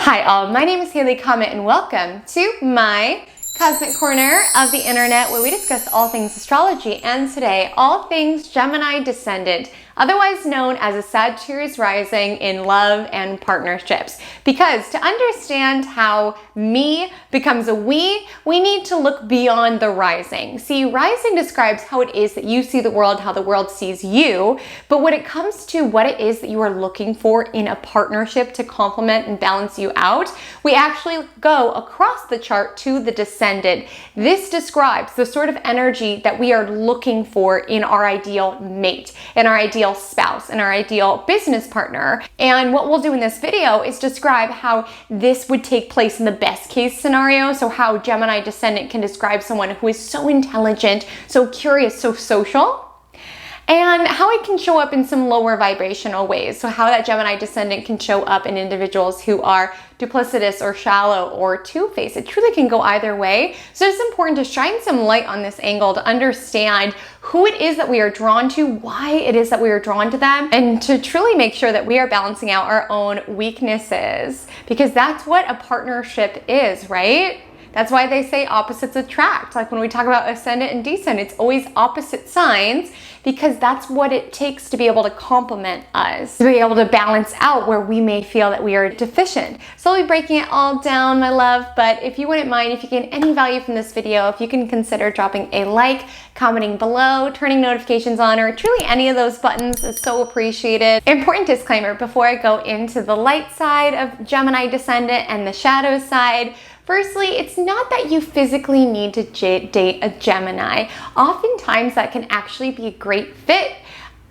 Hi all, my name is Haley Comet and welcome to my cosmic corner of the internet where we discuss all things astrology, and today all things Gemini Descendant, otherwise known as a Sagittarius rising in love and partnerships. Because to understand how me becomes a we need to look beyond the rising. See, rising describes how it is that you see the world, how the world sees you, but when it comes to what it is that you are looking for in a partnership to complement and balance you out, we actually go across the chart to the descendant. This describes the sort of energy that we are looking for in our ideal mate, in our ideal spouse, and our ideal business partner. And what we'll do in this video is describe how this would take place in the best case scenario. So how Gemini Descendant can describe someone who is so intelligent, so curious, so social, and how it can show up in some lower vibrational ways. So how that Gemini Descendant can show up in individuals who are duplicitous or shallow or two-faced. It truly can go either way. So it's important to shine some light on this angle to understand who it is that we are drawn to, why it is that we are drawn to them, and to truly make sure that we are balancing out our own weaknesses, because that's what a partnership is, right? That's why they say opposites attract. Like when we talk about ascendant and descendant, it's always opposite signs, because that's what it takes to be able to complement us, to be able to balance out where we may feel that we are deficient. Slowly breaking it all down, my love, but if you wouldn't mind, if you gain any value from this video, if you can consider dropping a like, commenting below, turning notifications on, or truly any of those buttons is so appreciated. Important disclaimer before I go into the light side of Gemini Descendant and the shadow side. Firstly, it's not that you physically need to date a Gemini. Oftentimes that can actually be a great fit.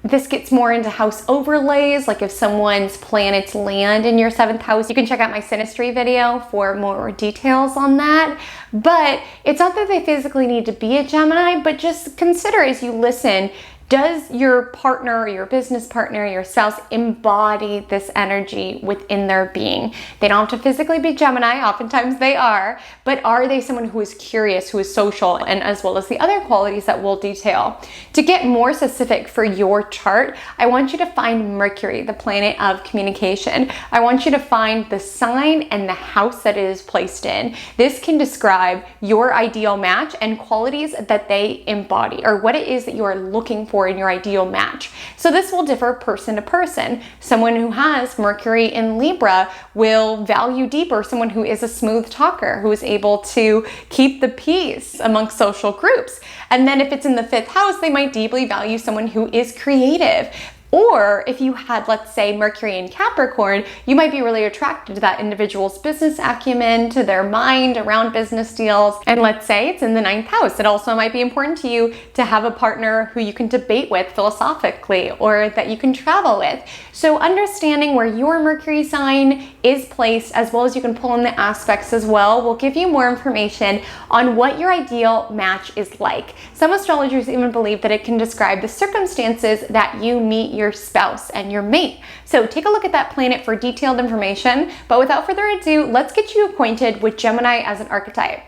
This gets more into house overlays, like if someone's planets land in your 7th house. You can check out my synastry video for more details on that. But it's not that they physically need to be a Gemini, but just consider as you listen, does your partner, your business partner, your spouse embody this energy within their being? They don't have to physically be Gemini, oftentimes they are, but are they someone who is curious, who is social, and as well as the other qualities that we'll detail. To get more specific for your chart, I want you to find Mercury, the planet of communication. I want you to find the sign and the house that it is placed in. This can describe your ideal match and qualities that they embody, or what it is that you are looking for in your ideal match. So this will differ person to person. Someone who has Mercury in Libra will value deeper someone who is a smooth talker, who is able to keep the peace amongst social groups. And then if it's in the 5th house, they might deeply value someone who is creative. Or if you had, let's say, Mercury in Capricorn, you might be really attracted to that individual's business acumen, to their mind around business deals. And let's say it's in the 9th house. It also might be important to you to have a partner who you can debate with philosophically, or that you can travel with. So understanding where your Mercury sign is placed, as well as you can pull in the aspects as well, will give you more information on what your ideal match is like. Some astrologers even believe that it can describe the circumstances that you meet your spouse and your mate. So take a look at that planet for detailed information. But without further ado, let's get you acquainted with Gemini as an archetype.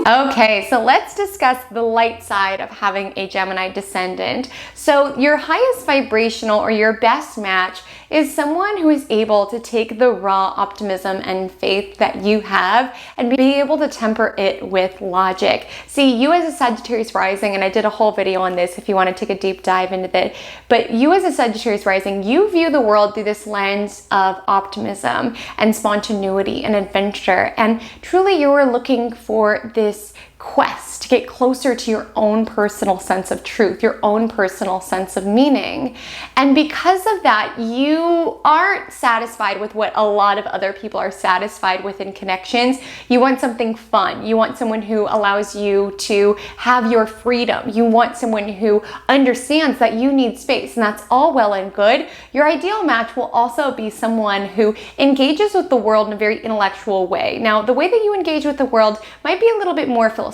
Okay, so let's discuss the light side of having a Gemini Descendant. So your highest vibrational or your best match is someone who is able to take the raw optimism and faith that you have and be able to temper it with logic. See, you as a Sagittarius rising, and I did a whole video on this if you want to take a deep dive into that, but you as a Sagittarius rising, you view the world through this lens of optimism and spontaneity and adventure. And truly you are looking for this quest to get closer to your own personal sense of truth, your own personal sense of meaning. And because of that, you aren't satisfied with what a lot of other people are satisfied with in connections. You want something fun. You want someone who allows you to have your freedom. You want someone who understands that you need space, and that's all well and good. Your ideal match will also be someone who engages with the world in a very intellectual way. Now, the way that you engage with the world might be a little bit more philosophical,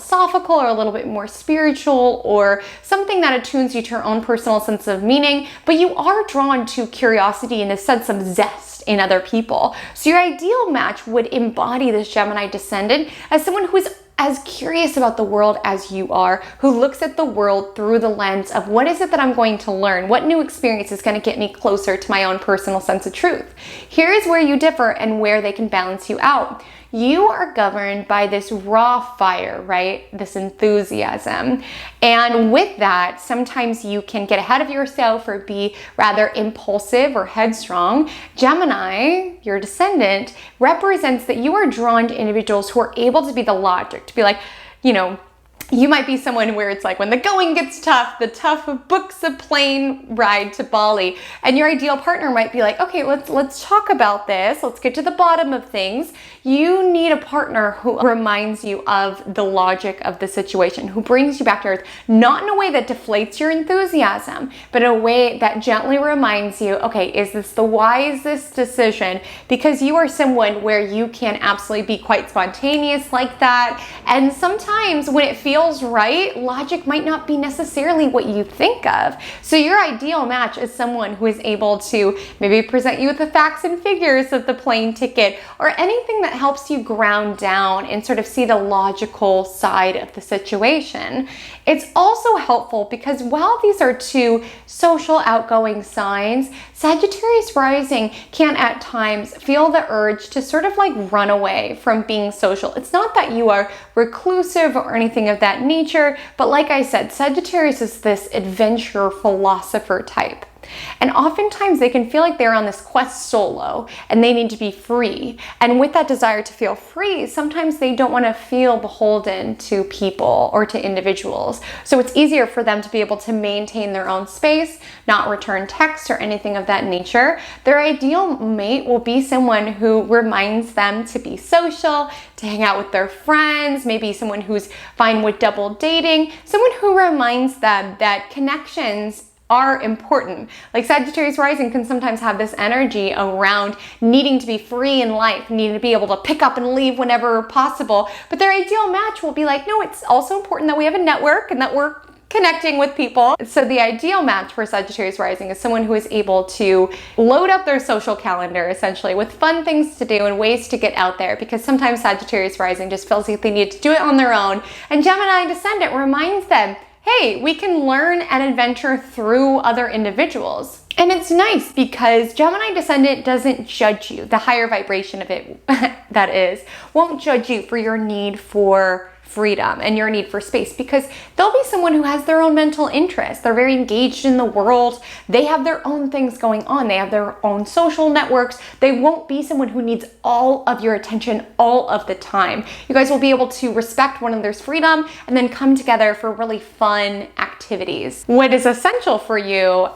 or a little bit more spiritual, or something that attunes you to your own personal sense of meaning, but you are drawn to curiosity and a sense of zest in other people. So your ideal match would embody this Gemini Descendant as someone who is as curious about the world as you are, who looks at the world through the lens of what is it that I'm going to learn? What new experience is going to get me closer to my own personal sense of truth? Here is where you differ and where they can balance you out. You are governed by this raw fire, right? This enthusiasm. And with that, sometimes you can get ahead of yourself or be rather impulsive or headstrong. Gemini, your descendant, represents that you are drawn to individuals who are able to be the logic, to be like, you might be someone where it's like when the going gets tough, the tough books a plane ride to Bali, and your ideal partner might be like, okay, let's talk about this. Let's get to the bottom of things. You need a partner who reminds you of the logic of the situation, who brings you back to earth, not in a way that deflates your enthusiasm, but in a way that gently reminds you, okay, is this the wisest decision? Because you are someone where you can absolutely be quite spontaneous like that. And sometimes when it feels right, logic might not be necessarily what you think of. So your ideal match is someone who is able to maybe present you with the facts and figures of the plane ticket or anything that helps you ground down and sort of see the logical side of the situation. It's also helpful because while these are two social outgoing signs, Sagittarius rising can at times feel the urge to sort of like run away from being social. It's not that you are reclusive or anything of that nature, but like I said, Sagittarius is this adventure philosopher type. And oftentimes they can feel like they're on this quest solo and they need to be free. And with that desire to feel free, sometimes they don't want to feel beholden to people or to individuals. So it's easier for them to be able to maintain their own space, not return texts or anything of that nature. Their ideal mate will be someone who reminds them to be social, to hang out with their friends, maybe someone who's fine with double dating, someone who reminds them that connections are important. Like Sagittarius rising can sometimes have this energy around needing to be free in life, needing to be able to pick up and leave whenever possible. But their ideal match will be like, no, it's also important that we have a network and that we're connecting with people. So the ideal match for Sagittarius rising is someone who is able to load up their social calendar essentially with fun things to do and ways to get out there, because sometimes Sagittarius rising just feels like they need to do it on their own. And Gemini Descendant reminds them, hey, we can learn and adventure through other individuals. And it's nice because Gemini Descendant doesn't judge you. The higher vibration of it, that is, won't judge you for your need for freedom and your need for space, because they'll be someone who has their own mental interests. They're very engaged in the world. They have their own things going on. They have their own social networks. They won't be someone who needs all of your attention all of the time. You guys will be able to respect one another's freedom and then come together for really fun activities. What is essential for you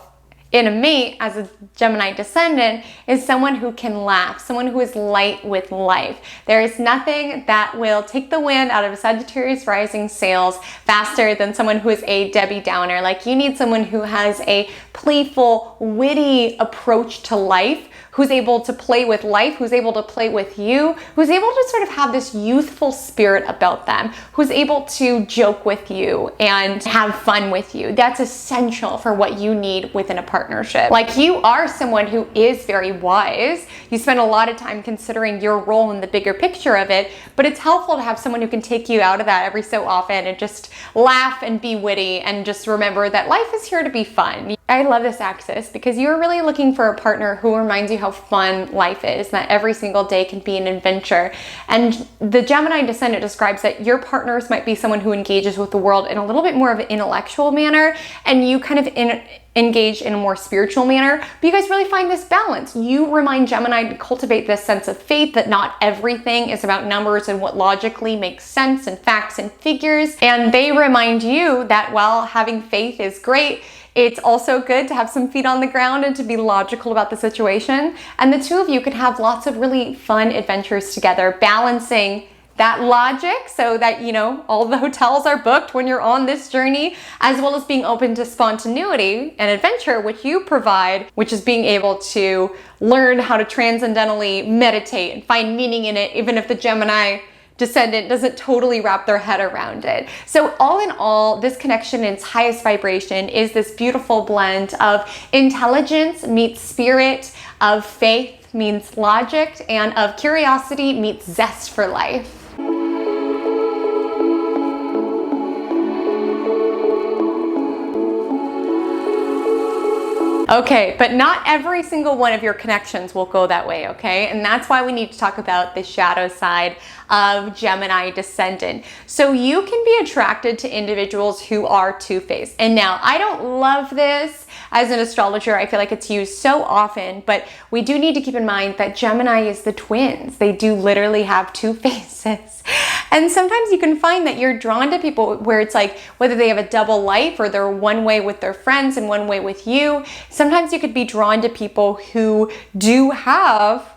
in a mate as a Gemini Descendant is someone who can laugh, someone who is light with life. There is nothing that will take the wind out of a Sagittarius rising sails faster than someone who is a Debbie Downer. Like, you need someone who has a playful, witty approach to life, who's able to play with life, who's able to play with you, who's able to sort of have this youthful spirit about them, who's able to joke with you and have fun with you. That's essential for what you need within a partnership. Like, you are someone who is very wise. You spend a lot of time considering your role in the bigger picture of it, but it's helpful to have someone who can take you out of that every so often and just laugh and be witty and just remember that life is here to be fun. I love this axis because you're really looking for a partner who reminds you how fun life is, that every single day can be an adventure. And the Gemini Descendant describes that your partners might be someone who engages with the world in a little bit more of an intellectual manner, and you kind of engage in a more spiritual manner, but you guys really find this balance. You remind Gemini to cultivate this sense of faith, that not everything is about numbers and what logically makes sense and facts and figures. And they remind you that while having faith is great, it's also good to have some feet on the ground and to be logical about the situation. And the two of you could have lots of really fun adventures together, balancing that logic so that, you know, all the hotels are booked when you're on this journey, as well as being open to spontaneity and adventure, which you provide, which is being able to learn how to transcendentally meditate and find meaning in it, even if the Gemini Descendant doesn't totally wrap their head around it. So all in all, this connection in its highest vibration is this beautiful blend of intelligence meets spirit, of faith meets logic, and of curiosity meets zest for life. Okay, but not every single one of your connections will go that way, okay? And that's why we need to talk about the shadow side of Gemini Descendant. So you can be attracted to individuals who are two-faced. And now, I don't love this as an astrologer. I feel like it's used so often, but we do need to keep in mind that Gemini is the twins. They do literally have two faces. And sometimes you can find that you're drawn to people where it's like, whether they have a double life or they're one way with their friends and one way with you. Sometimes you could be drawn to people who do have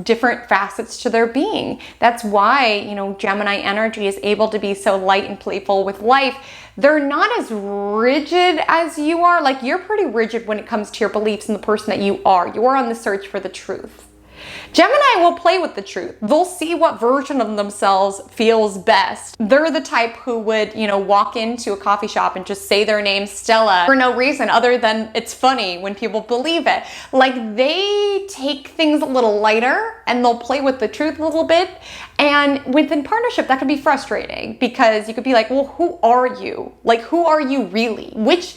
different facets to their being. That's why, you know, Gemini energy is able to be so light and playful with life. They're not as rigid as you are. Like, you're pretty rigid when it comes to your beliefs and the person that you are. You're on the search for the truth. Gemini will play with the truth. They'll see what version of themselves feels best. They're the type who would, you know, walk into a coffee shop and just say their name, Stella, for no reason other than it's funny when people believe it. Like, they take things a little lighter and they'll play with the truth a little bit. And within partnership, that could be frustrating because you could be like, well, who are you? Like, who are you really? Which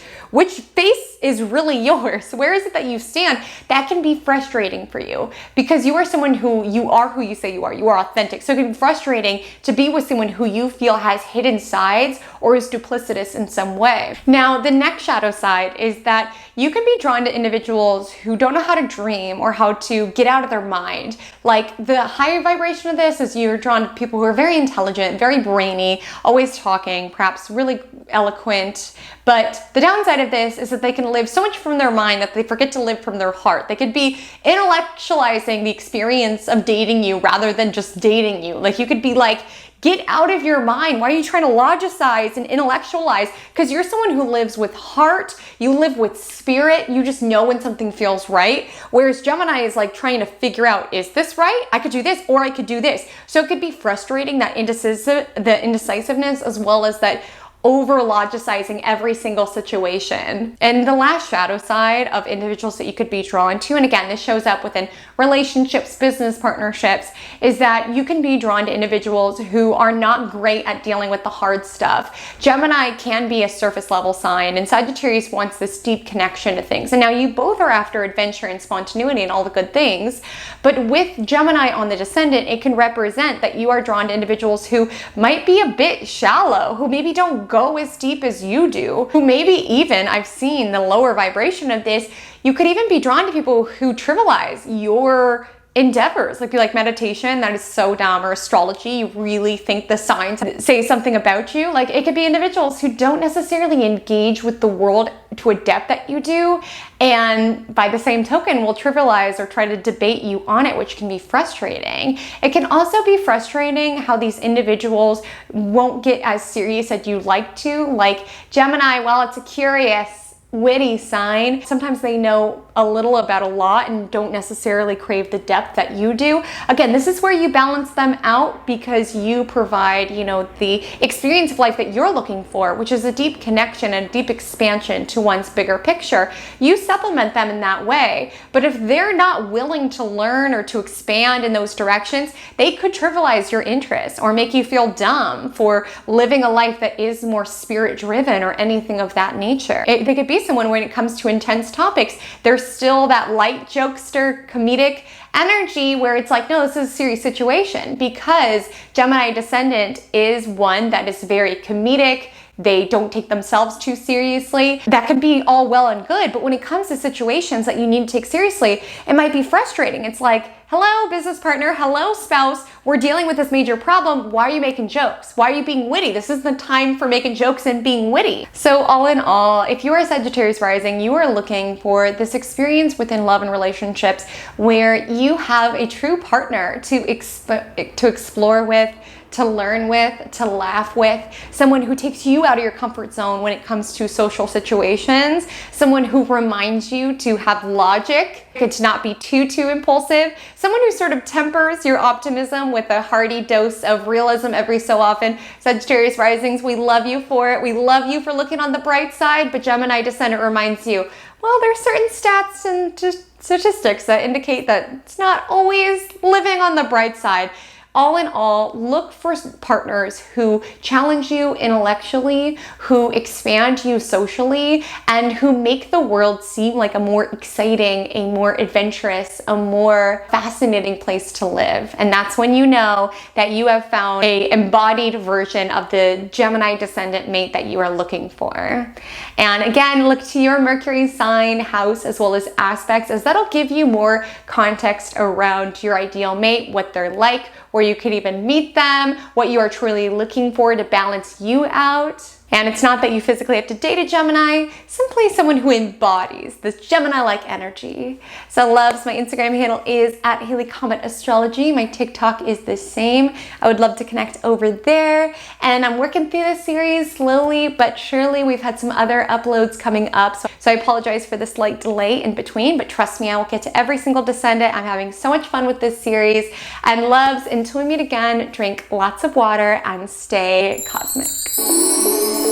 face is really yours? Where is it that you stand? That can be frustrating for you because you are someone who you say you are. You are authentic. So it can be frustrating to be with someone who you feel has hidden sides or is duplicitous in some way. Now, the next shadow side is that you can be drawn to individuals who don't know how to dream or how to get out of their mind. Like, the higher vibration of this is you're drawn to people who are very intelligent, very brainy, always talking, perhaps really eloquent. But the downside of this is that they can live so much from their mind that they forget to live from their heart. They could be intellectualizing the experience of dating you rather than just dating you. Like, you could be like, get out of your mind. Why are you trying to logicize and intellectualize? Because you're someone who lives with heart, you live with spirit, you just know when something feels right. Whereas Gemini is like trying to figure out, is this right? I could do this or I could do this. So it could be frustrating, that indecisiveness, as well as that over logicizing every single situation. And the last shadow side of individuals that you could be drawn to, and again, this shows up within relationships, business partnerships, is that you can be drawn to individuals who are not great at dealing with the hard stuff. Gemini can be a surface level sign, and Sagittarius wants this deep connection to things. And now you both are after adventure and spontaneity and all the good things, but with Gemini on the Descendant, it can represent that you are drawn to individuals who might be a bit shallow, who maybe don't go as deep as you do, who maybe even, I've seen the lower vibration of this, you could even be drawn to people who trivialize your endeavors, like meditation, that is so dumb, or astrology, you really think the signs say something about you. Like, it could be individuals who don't necessarily engage with the world to a depth that you do, and by the same token will trivialize or try to debate you on it, which can be frustrating. It can also be frustrating how these individuals won't get as serious as you'd like to. Like Gemini, while it's a curious, witty sign, sometimes they know a little about a lot and don't necessarily crave the depth that you do. Again, this is where you balance them out because you provide, you know, the experience of life that you're looking for, which is a deep connection and deep expansion to one's bigger picture. You supplement them in that way. But if they're not willing to learn or to expand in those directions, they could trivialize your interests or make you feel dumb for living a life that is more spirit driven or anything of that nature. They could be someone, when it comes to intense topics, there's still that light jokester, comedic energy where it's like, no, this is a serious situation, because Gemini Descendant is one that is very comedic. They don't take themselves too seriously. That can be all well and good, but when it comes to situations that you need to take seriously, it might be frustrating. It's like, hello, business partner, hello, spouse, we're dealing with this major problem. Why are you making jokes? Why are you being witty? This is the time for making jokes and being witty. So all in all, if you are a Sagittarius rising, you are looking for this experience within love and relationships where you have a true partner to explore with, to learn with, to laugh with, someone who takes you out of your comfort zone when it comes to social situations, someone who reminds you to have logic, to not be too impulsive, someone who sort of tempers your optimism with a hearty dose of realism every so often. Sagittarius risings, we love you for it. We love you for looking on the bright side, but Gemini Descendant reminds you, well, there's certain stats and just statistics that indicate that it's not always living on the bright side. all in all, look for partners who challenge you intellectually, who expand you socially, and who make the world seem like a more exciting, a more adventurous, a more fascinating place to live. And that's when you know that you have found a embodied version of the Gemini Descendant mate that you are looking for. And again, look to your Mercury sign, house, as well as aspects, as that'll give you more context around your ideal mate, what they're like, where you could even meet them, what you are truly looking for to balance you out. And it's not that you physically have to date a Gemini, simply someone who embodies this Gemini-like energy. So loves, my Instagram handle is at Haley Comet Astrology. My TikTok is the same. I would love to connect over there. And I'm working through this series slowly but surely. We've had some other uploads coming up. So I apologize for the slight delay in between, but trust me, I will get to every single descendant. I'm having so much fun with this series. And loves, until we meet again, drink lots of water and stay cosmic.